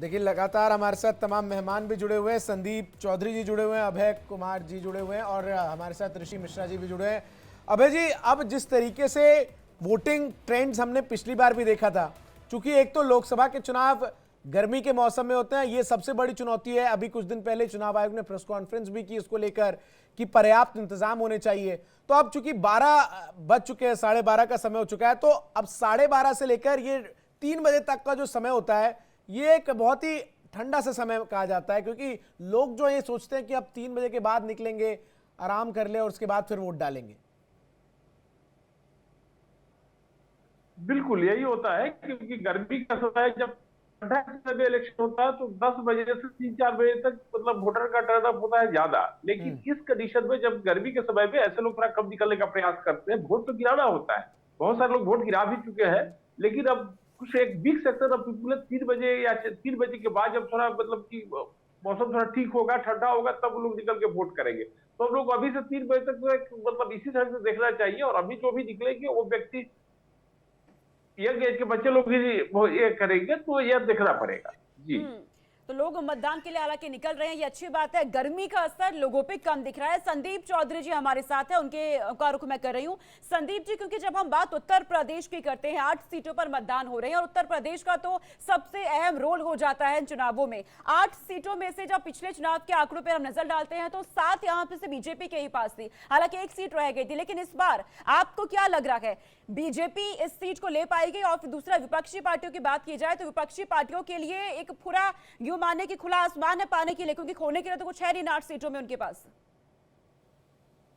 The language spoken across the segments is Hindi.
देखिए लगातार हमारे साथ तमाम मेहमान भी जुड़े हुए हैं। संदीप चौधरी जी जुड़े हुए हैं, अभय कुमार जी जुड़े हुए हैं और हमारे साथ ऋषि मिश्रा जी भी जुड़े हैं। अभय जी, अब जिस तरीके से वोटिंग ट्रेंड्स हमने पिछली बार भी देखा था, क्योंकि एक तो लोकसभा के चुनाव गर्मी के मौसम में होते हैं, ये सबसे बड़ी चुनौती है। अभी कुछ दिन पहले चुनाव आयोग ने प्रेस कॉन्फ्रेंस भी की उसको लेकर कि पर्याप्त इंतजाम होने चाहिए। तो अब चूंकि 12 बज चुके हैं, 12:30 का समय हो चुका है, तो अब 12:30 से लेकर ये 3 बजे तक का जो समय होता है, ये एक बहुत ही ठंडा सा समय कहा जाता है, क्योंकि लोग जो ये सोचते हैं कि अब 3 बजे के बाद निकलेंगे, आराम कर ले और उसके बाद फिर वोट डालेंगे। बिल्कुल यही होता है, क्योंकि गर्मी का समय जब ठंडा के समय इलेक्शन होता है तो 10 बजे से 3-4 बजे तक मतलब वोटर का टर्नअप होता है ज्यादा। लेकिन इस कंडीशन में जब गर्मी के समय में ऐसे लोग थोड़ा कम निकलने का प्रयास करते हैं, वोट तो गिराना होता है। बहुत सारे लोग वोट गिरा भी चुके हैं, लेकिन अब कुछ एक बिग सेक्टर ऑफ पीपुल 3 बजे या 3 बजे के बाद जब थोड़ा मतलब कि मौसम थोड़ा ठीक होगा, ठंडा होगा, तब लोग निकल के वोट करेंगे। तो हम लोग अभी से 3 बजे तक तो एक मतलब इसी तरह से देखना चाहिए। और अभी जो भी निकलेंगे वो व्यक्ति यंग एज के बच्चे लोग भी वो ये करेंगे, तो यह देखना पड़ेगा जी। तो लोग मतदान के लिए हालांकि निकल रहे हैं, ये अच्छी बात है। गर्मी का असर लोगों पे कम दिख रहा है। संदीप चौधरी जी हमारे साथ है, उनके का रुख मैं कर रही हूं। संदीप जी, क्योंकि जब हम बात उत्तर प्रदेश की करते हैं, 8 सीटों पर मतदान हो रहे हैं और उत्तर प्रदेश का तो सबसे अहम रोल हो जाता है इन चुनावों में। 8 सीटों में से जब पिछले चुनाव के आंकड़ों पर हम नजर डालते हैं तो 7 यहाँ पे से बीजेपी के ही पास थी, हालांकि 1 सीट रह गई थी। लेकिन इस बार आपको क्या लग रहा है, बीजेपी इस सीट को ले पाएगी? और फिर दूसरा, विपक्षी पार्टियों की बात की जाए तो विपक्षी पार्टियों के लिए एक पूरा यूं माने कि खुला आसमान है पाने के लिए, क्योंकि खोने के लिए तो कुछ है नहीं 8 सीटों में उनके पास।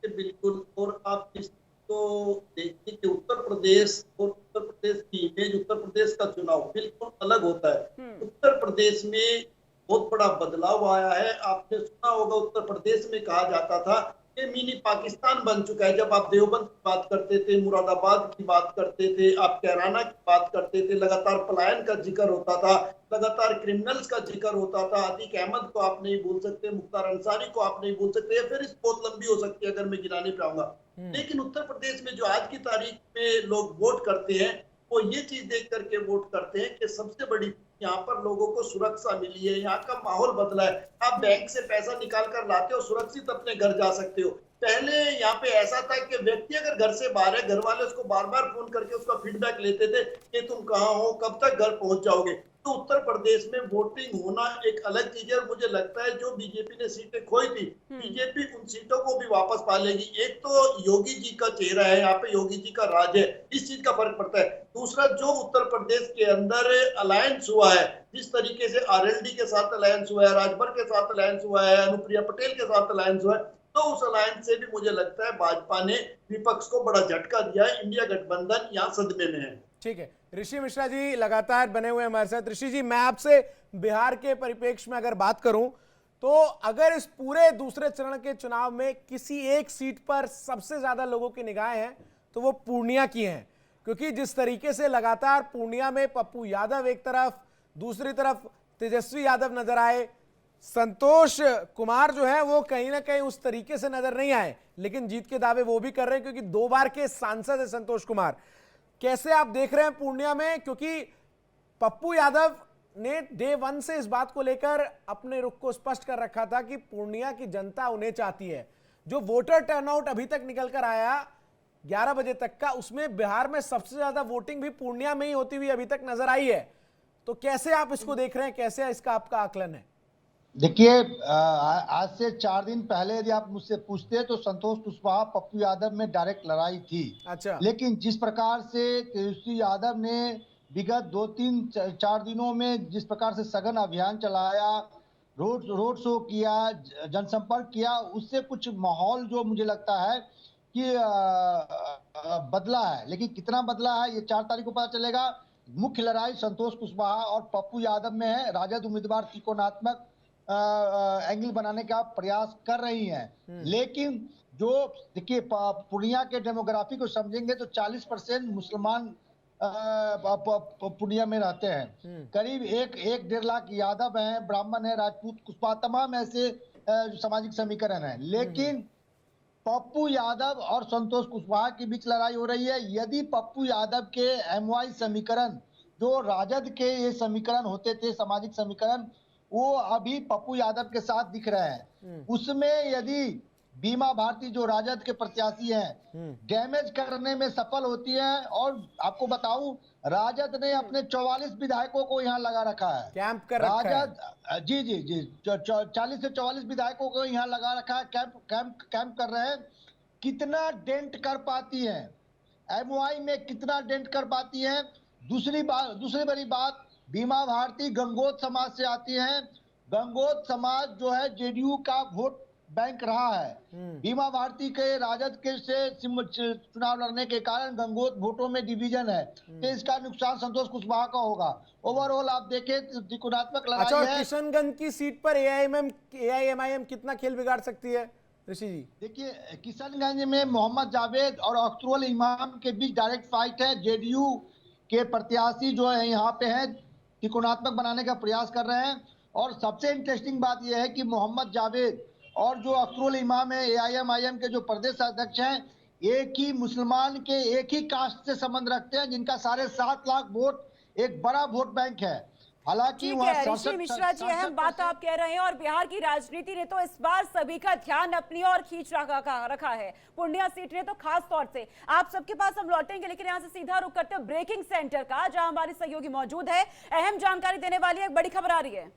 बिल्कुल। और आप इसको देखिए कि उत्तर प्रदेश और उत्तर प्रदेश की इमेज, उत्तर प्रदेश का चुनाव बिल्कुल अलग होता है। उत्तर प्रदेश में बहुत बड़ा बदलाव आया है। आपने सुना होगा, उत्तर प्रदेश में कहा जाता था ये मिनी पाकिस्तान बन चुका है। जब आप देवबंद की बात करते थे, मुरादाबाद की बात करते थे, आप कैराना की बात करते थे, लगातार पलायन का जिक्र होता था, लगातार क्रिमिनल्स का जिक्र होता था। अतीक अहमद को आप नहीं भूल सकते, मुख्तार अंसारी को आप नहीं भूल सकते, फिर इस बहुत लंबी हो सकती है अगर मैं गिनाने पे आऊंगा। लेकिन उत्तर प्रदेश में जो आज की तारीख में लोग वोट करते हैं, वो ये चीज देख करके वोट करते हैं कि सबसे बड़ी यहाँ पर लोगों को सुरक्षा मिली है, यहाँ का माहौल बदला है। आप बैंक से पैसा निकाल कर लाते हो, सुरक्षित अपने घर जा सकते हो। पहले यहाँ पे ऐसा था कि व्यक्ति अगर घर से बाहर है, घर वाले उसको बार बार फोन करके उसका फीडबैक लेते थे कि तुम कहाँ हो, कब तक घर पहुंच जाओगे। तो उत्तर प्रदेश में वोटिंग होना एक अलग चीज है। और मुझे लगता है जो बीजेपी ने सीटें खोई थी, बीजेपी उन सीटों को भी वापस पा लेगी। एक तो योगी जी का चेहरा है, यहाँ पे योगी जी का राज है, इस चीज का फर्क पड़ता है। दूसरा, जो उत्तर प्रदेश के अंदर अलायंस हुआ है, जिस तरीके से आरएलडी के साथ अलायंस हुआ है, राजभर के साथ अलायंस हुआ है, अनुप्रिया पटेल के साथ अलायंस हुआ है, तो उस अलायंस से भी मुझे लगता है भाजपा ने विपक्ष को बड़ा झटका दिया है। इंडिया गठबंधन यहाँ सदमे में है। ठीक है, ऋषि मिश्रा जी लगातार बने हुए हमारे साथ। ऋषि जी, मैं आपसे बिहार के परिप्रेक्ष्य में अगर बात करूं, तो अगर इस पूरे दूसरे चरण के चुनाव में किसी एक सीट पर सबसे ज्यादा लोगों की निगाहें हैं तो वो पूर्णिया की हैं, क्योंकि जिस तरीके से लगातार पूर्णिया में पप्पू यादव एक तरफ, दूसरी तरफ तेजस्वी यादव नजर आए, संतोष कुमार जो है वो कहीं ना कहीं उस तरीके से नजर नहीं आए, लेकिन जीत के दावे वो भी कर रहे हैं क्योंकि 2 बार के सांसद है संतोष कुमार। कैसे आप देख रहे हैं पूर्णिया में, क्योंकि पप्पू यादव ने डे 1 से इस बात को लेकर अपने रुख को स्पष्ट कर रखा था कि पूर्णिया की जनता उन्हें चाहती है। जो वोटर टर्नआउट अभी तक निकल कर आया 11 बजे तक का, उसमें बिहार में सबसे ज्यादा वोटिंग भी पूर्णिया में ही होती हुई अभी तक नजर आई है। तो कैसे आप इसको देख रहे हैं, कैसे इसका आपका आकलन है? देखिए, आज से 4 दिन पहले यदि आप मुझसे पूछते तो संतोष कुशवाहा पप्पू यादव में डायरेक्ट लड़ाई थी। अच्छा। लेकिन जिस प्रकार से तेजस्वी यादव ने विगत 2-3-4 दिनों में जिस प्रकार से सघन अभियान चलाया, रोड शो किया, जनसंपर्क किया, उससे कुछ माहौल जो मुझे लगता है कि बदला है। लेकिन कितना बदला है ये 4 तारीख को पता चलेगा। मुख्य लड़ाई संतोष कुशवाहा और पप्पू यादव में है। राजद उम्मीदवार त्रिकोणात्मक एंगल बनाने का प्रयास कर रही हैं। लेकिन जो देखिए, पूर्णिया के डेमोग्राफी को समझेंगे तो 40% मुसलमान पूर्णिया में रहते हैं। करीब 1-1.5 लाख यादव हैं, ब्राह्मण है, राजपूत, कुशवाहा, तमाम ऐसे सामाजिक समीकरण हैं। लेकिन पप्पू यादव और संतोष कुशवाहा के बीच लड़ाई हो रही है। यदि पप्पू यादव के एमवाई समीकरण जो राजद के ये समीकरण होते थे, सामाजिक समीकरण, वो अभी पप्पू यादव के साथ दिख रहे हैं। उसमें यदि बीमा भारती जो राजद के प्रत्याशी हैं डैमेज करने में सफल होती है, और आपको बताऊं राजद ने अपने 44 विधायकों को यहाँ लगा रखा है, कैंप कर रखा है। राजद जी 40 से 44 विधायकों को यहाँ लगा रखा है, कैंप कर रहे हैं। कितना डेंट कर पाती है एमओआई में, कितना डेंट कर पाती है। दूसरी बड़ी बात, बीमा भारती गंगोत समाज से आती है। गंगोत समाज जो है जेडीयू का वोट बैंक रहा है। बीमा भारती के राजद के से चुनाव लड़ने के कारण गंगोत वोटों में डिवीजन है, तो इसका नुकसान संतोष कुशवाहा का होगा। ओवरऑल आप देखें त्रिकोणात्मक लड़ाई अच्छा, और है। किशनगंज की सीट पर एआईएमआईएम कितना खेल बिगाड़ सकती है ऋषि जी? देखिए, किशनगंज में मोहम्मद जावेद और अख्तरुल इमाम के बीच डायरेक्ट फाइट है। जेडीयू के प्रत्याशी जो है यहाँ पे हैं, त्रिकोणात्मक बनाने का प्रयास कर रहे हैं। और सबसे इंटरेस्टिंग बात यह है कि मोहम्मद जावेद और जो अख्तरुल इमाम है एआईएमआईएम के जो प्रदेश अध्यक्ष हैं, एक ही मुसलमान के एक ही कास्ट से संबंध रखते हैं, जिनका 7.5 लाख वोट एक बड़ा वोट बैंक है। हालांकि ठीक है ऋषि मिश्रा जी, अहम बात आप कह रहे हैं, और बिहार की राजनीति ने तो इस बार सभी का ध्यान अपनी ओर खींच रखा है। पूर्णिया सीट ने तो खास तौर से। आप सबके पास हम लौटेंगे, लेकिन यहाँ से सीधा रुख करते हैं ब्रेकिंग सेंटर का, जहां हमारी सहयोगी मौजूद है। अहम जानकारी देने वाली एक बड़ी खबर आ रही है।